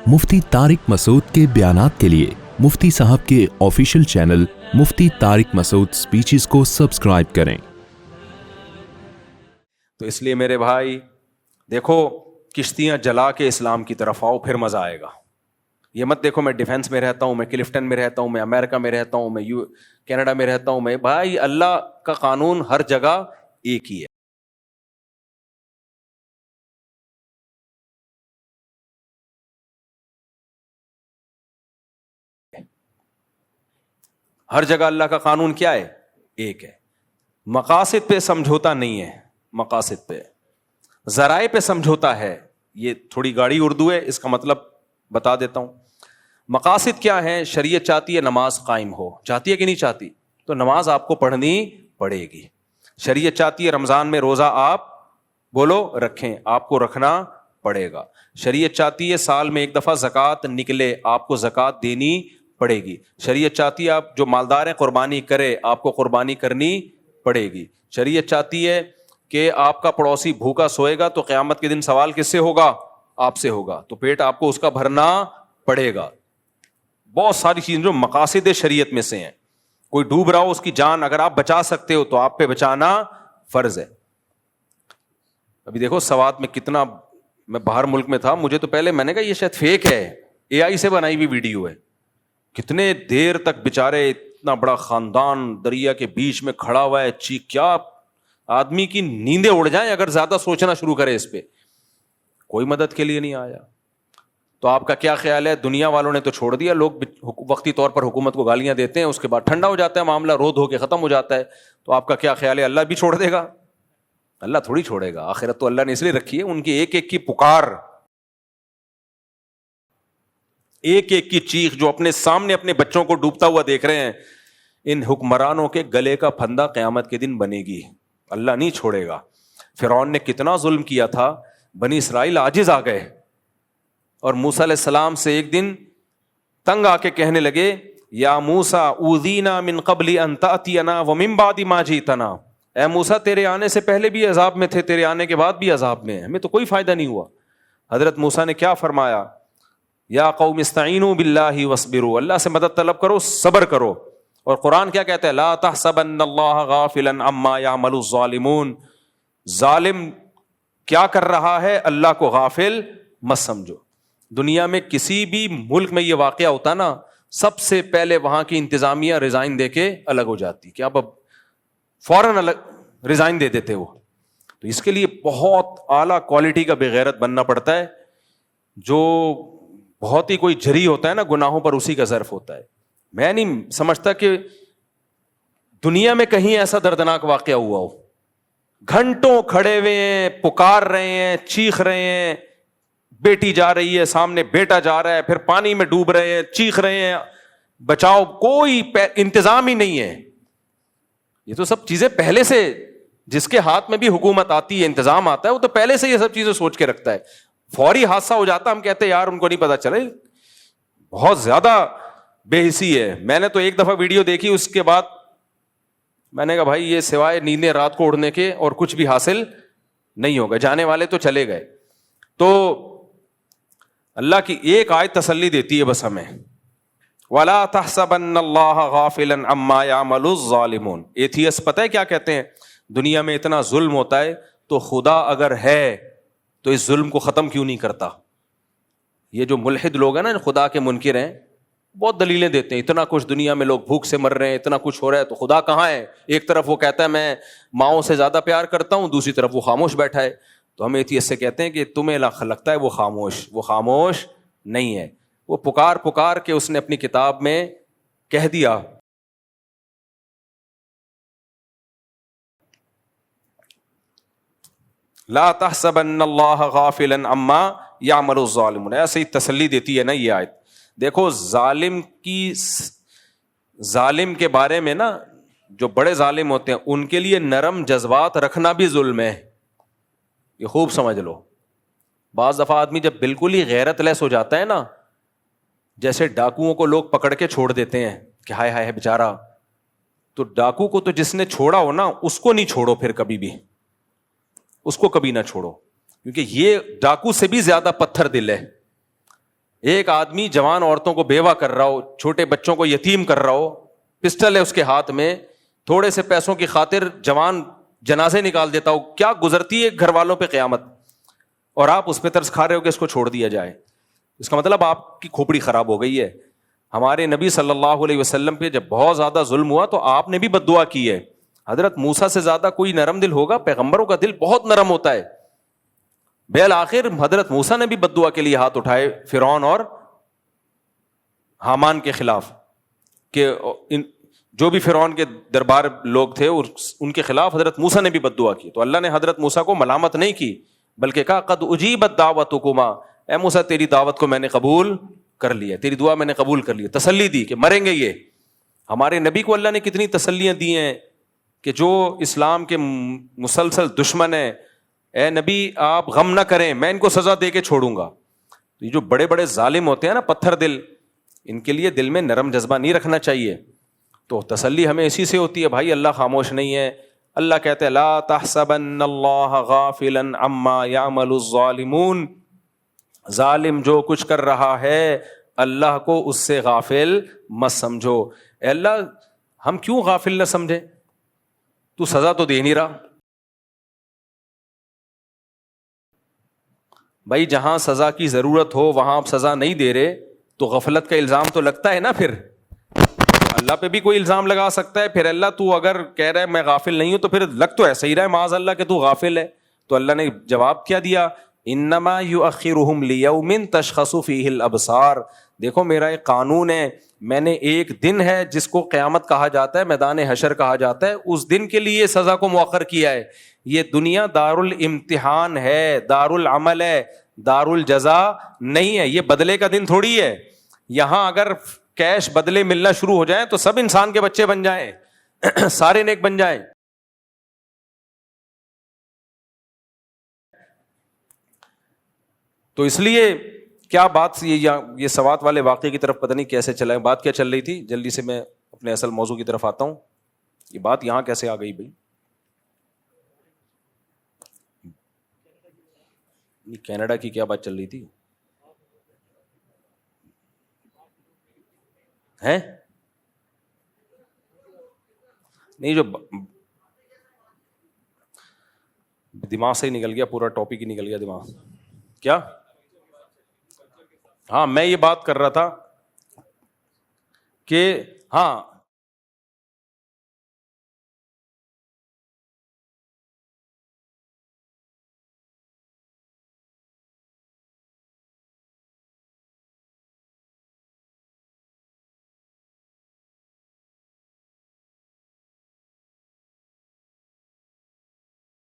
مفتی طارق مسعود کے بیانات کے لیے مفتی صاحب کے آفیشیل چینل مفتی طارق مسعود سپیچز کو سبسکرائب کریں۔ تو اس لیے میرے بھائی دیکھو، کشتیاں جلا کے اسلام کی طرف آؤ، پھر مزہ آئے گا۔ یہ مت دیکھو میں ڈیفنس میں رہتا ہوں، میں کلفٹن میں رہتا ہوں، میں امریکہ میں رہتا ہوں، میں کینیڈا میں رہتا ہوں، میں بھائی اللہ کا قانون ہر جگہ ایک ہی ہے۔ ہر جگہ اللہ کا قانون کیا ہے؟ ایک ہے۔ مقاصد پہ سمجھوتا نہیں ہے، مقاصد پہ، ذرائع پہ سمجھوتا ہے۔ یہ تھوڑی گاڑی اردو ہے، اس کا مطلب بتا دیتا ہوں۔ مقاصد کیا ہے؟ شریعت چاہتی ہے نماز قائم ہو، چاہتی ہے کہ نہیں چاہتی؟ تو نماز آپ کو پڑھنی پڑے گی۔ شریعت چاہتی ہے رمضان میں روزہ آپ بولو رکھیں، آپ کو رکھنا پڑے گا۔ شریعت چاہتی ہے سال میں ایک دفعہ زکوٰۃ نکلے، آپ کو زکوٰۃ دینی پڑے گی۔ شریعت چاہتی ہے آپ جو مالدار ہیں قربانی کرے، آپ کو قربانی کرنی پڑے گی۔ شریعت چاہتی ہے کہ آپ کا پڑوسی بھوکا سوئے گا تو قیامت کے دن سوال کس سے ہوگا؟ آپ سے ہوگا، تو پیٹ آپ کو اس کا بھرنا پڑے گا۔ بہت ساری چیزیں جو مقاصد شریعت میں سے ہیں۔ کوئی ڈوب رہا ہو، اس کی جان اگر آپ بچا سکتے ہو تو آپ پہ بچانا فرض ہے۔ ابھی دیکھو سوات میں کتنا، میں باہر ملک میں تھا، مجھے تو پہلے میں نے کہا یہ شاید فیک ہے، اے آئی سے بنائی ہوئی ویڈیو ہے۔ کتنے دیر تک بیچارے، اتنا بڑا خاندان دریا کے بیچ میں کھڑا ہوا ہے، کیا آدمی کی نیندیں اڑ جائیں اگر زیادہ سوچنا شروع کرے اس پہ۔ کوئی مدد کے لیے نہیں آیا۔ تو آپ کا کیا خیال ہے؟ دنیا والوں نے تو چھوڑ دیا، لوگ وقتی طور پر حکومت کو گالیاں دیتے ہیں، اس کے بعد ٹھنڈا ہو جاتا ہے معاملہ، رو دھو کے ختم ہو جاتا ہے۔ تو آپ کا کیا خیال ہے؟ اللہ بھی چھوڑ دے گا؟ اللہ تھوڑی چھوڑے گا۔ آخرت تو اللہ نے اس لیے رکھی ہے، ان کی ایک ایک کی پکار، ایک ایک کی چیخ، جو اپنے سامنے اپنے بچوں کو ڈوبتا ہوا دیکھ رہے ہیں، ان حکمرانوں کے گلے کا پھندا قیامت کے دن بنے گی۔ اللہ نہیں چھوڑے گا۔ فرعون نے کتنا ظلم کیا تھا، بنی اسرائیل عاجز آ گئے، اور موسیٰ علیہ السلام سے ایک دن تنگ آ کے کہنے لگے، یا موسیٰ اوذینا من قبل ان تأتینا ومن بعد ما جئتنا، اے موسیٰ تیرے آنے سے پہلے بھی عذاب میں تھے، تیرے آنے کے بعد بھی عذاب میں ہیں، ہمیں تو کوئی فائدہ نہیں ہوا۔ حضرت موسیٰ نے کیا فرمایا؟ یا قوم استعینوا باللہ واصبروا، اللہ سے مدد طلب کرو، صبر کرو۔ اور قرآن کیا کہتا ہے؟ لا تحسبن اللہ غافلا عما یعمل الظالمون، ظالم کیا کر رہا ہے اللہ کو غافل مت سمجھو۔ دنیا میں کسی بھی ملک میں یہ واقعہ ہوتا نا، سب سے پہلے وہاں کی انتظامیہ ریزائن دے کے الگ ہو جاتی کہ اب فوراً الگ ریزائن دے دیتے وہ۔ تو اس کے لیے بہت اعلیٰ کوالٹی کا بغیرت بننا پڑتا ہے، جو بہت ہی کوئی جری ہوتا ہے نا گناہوں پر، اسی کا ظرف ہوتا ہے۔ میں نہیں سمجھتا کہ دنیا میں کہیں ایسا دردناک واقعہ ہوا ہو۔ گھنٹوں کھڑے ہوئے ہیں، پکار رہے ہیں، چیخ رہے ہیں، بیٹی جا رہی ہے سامنے، بیٹا جا رہا ہے، پھر پانی میں ڈوب رہے ہیں، چیخ رہے ہیں بچاؤ، کوئی انتظام ہی نہیں ہے۔ یہ تو سب چیزیں پہلے سے، جس کے ہاتھ میں بھی حکومت آتی ہے، انتظام آتا ہے، وہ تو پہلے سے یہ سب چیزیں سوچ کے رکھتا ہے۔ فوری حادثہ ہو جاتا، ہم کہتے ہیں یار ان کو نہیں پتا چلے، بہت زیادہ بے حسی ہے۔ میں نے تو ایک دفعہ ویڈیو دیکھی، اس کے بعد میں نے کہا بھائی یہ سوائے نیندیں رات کو اڑنے کے اور کچھ بھی حاصل نہیں ہوگا، جانے والے تو چلے گئے۔ تو اللہ کی ایک آیت تسلی دیتی ہے بس ہمیں، وَلَا تَحْسَبَنَّ اللَّهَ غَافِلًا عَمَّا يَعْمَلُ الظَّالِمُونَ۔ ایتھیس پتہ ہے کیا کہتے ہیں؟ دنیا میں اتنا ظلم ہوتا ہے تو خدا اگر ہے تو اس ظلم کو ختم کیوں نہیں کرتا؟ یہ جو ملحد لوگ ہیں نا، خدا کے منکر ہیں، بہت دلیلیں دیتے ہیں، اتنا کچھ دنیا میں لوگ بھوک سے مر رہے ہیں، اتنا کچھ ہو رہا ہے، تو خدا کہاں ہے؟ ایک طرف وہ کہتا ہے میں ماؤں سے زیادہ پیار کرتا ہوں، دوسری طرف وہ خاموش بیٹھا ہے۔ تو ہم ایتھیسٹ سے کہتے ہیں کہ تمہیں لگتا ہے وہ خاموش نہیں ہے، وہ پکار پکار کے اس نے اپنی کتاب میں کہہ دیا۔ لا تحسبن اللہ غافلا عما یعمل الظالمون، ایسے ہی تسلی دیتی ہے نا یہ آیت۔ دیکھو ظالم کے بارے میں نا، جو بڑے ظالم ہوتے ہیں ان کے لیے نرم جذبات رکھنا بھی ظلم ہے، یہ خوب سمجھ لو۔ بعض دفعہ آدمی جب بالکل ہی غیرت لیس ہو جاتا ہے نا، جیسے ڈاکوؤں کو لوگ پکڑ کے چھوڑ دیتے ہیں کہ ہائے ہائے بیچارہ، تو ڈاکو کو تو جس نے چھوڑا ہو نا، اس کو نہیں چھوڑو پھر کبھی بھی، اس کو کبھی نہ چھوڑو، کیونکہ یہ ڈاکو سے بھی زیادہ پتھر دل ہے۔ ایک آدمی جوان عورتوں کو بیوہ کر رہا ہو, چھوٹے بچوں کو یتیم کر رہا ہو, پسٹل ہے اس کے ہاتھ میں, تھوڑے سے پیسوں کی خاطر جوان جنازے نکال دیتا ہو, کیا گزرتی ہے گھر والوں پہ قیامت, اور آپ اس پہ ترس کھا رہے ہو کہ اس کو چھوڑ دیا جائے. اس کا مطلب آپ کی کھوپڑی خراب ہو گئی ہے. ہمارے نبی صلی اللہ علیہ وسلم پہ جب بہت زیادہ ظلم ہوا تو آپ نے بھی بد دعا کی ہے. حضرت موسیٰ سے زیادہ کوئی نرم دل ہوگا؟ پیغمبروں کا دل بہت نرم ہوتا ہے. بالآخر حضرت موسیٰ نے بھی بد دعا کے لیے ہاتھ اٹھائے فرعون اور حامان کے خلاف, کہ جو بھی فرعون کے دربار لوگ تھے ان کے خلاف حضرت موسیٰ نے بھی بد دعا کی. تو اللہ نے حضرت موسیٰ کو ملامت نہیں کی بلکہ کہا قد اجیبت دعوتکما, اے موسیٰ تیری دعوت کو میں نے قبول کر لیا, تیری دعا میں نے قبول کر لیا. تسلی دی کہ مریں گے یہ. ہمارے نبی کو اللہ نے کتنی تسلیاں دی ہیں کہ جو اسلام کے مسلسل دشمن ہیں, اے نبی آپ غم نہ کریں, میں ان کو سزا دے کے چھوڑوں گا. یہ جو بڑے بڑے ظالم ہوتے ہیں نا پتھر دل, ان کے لیے دل میں نرم جذبہ نہیں رکھنا چاہیے. تو تسلی ہمیں اسی سے ہوتی ہے بھائی, اللہ خاموش نہیں ہے. اللہ کہتے ہیں لا تحسبن اللہ غافلا عما یعمل الظالمون, ظالم جو کچھ کر رہا ہے اللہ کو اس سے غافل مت سمجھو. اے اللہ ہم کیوں غافل نہ سمجھے, تو سزا تو دے نہیں رہا. بھائی جہاں سزا کی ضرورت ہو وہاں آپ سزا نہیں دے رہے تو غفلت کا الزام تو لگتا ہے نا. پھر اللہ پہ بھی کوئی الزام لگا سکتا ہے. پھر اللہ تو اگر کہہ رہا ہے میں غافل نہیں ہوں تو پھر لگ تو ایسا ہی رہا ہے معاذ اللہ کہ تو غافل ہے. تو اللہ نے جواب کیا دیا, انما یؤخرہم لیوم تشخص فیہ الابصار. دیکھو میرا ایک قانون ہے, میں نے ایک دن ہے جس کو قیامت کہا جاتا ہے, میدان حشر کہا جاتا ہے, اس دن کے لیے سزا کو مؤخر کیا ہے. یہ دنیا دار الامتحان ہے, دار العمل ہے, دار الجزا نہیں ہے. یہ بدلے کا دن تھوڑی ہے. یہاں اگر کیش بدلے ملنا شروع ہو جائیں تو سب انسان کے بچے بن جائیں, سارے نیک بن جائیں. تو اس لیے کیا بات یہ سوات والے واقعے کی طرف پتہ نہیں کیسے چلا ہے, بات کیا چل رہی تھی, جلدی سے میں اپنے اصل موضوع کی طرف آتا ہوں. یہ بات یہاں کیسے آ گئی بھائی؟ کینیڈا کی کیا بات چل رہی تھی ہے؟ نہیں جو دماغ سے ہی نکل گیا, پورا ٹاپک ہی نکل گیا دماغ. کیا؟ ہاں میں یہ بات کر رہا تھا کہ ہاں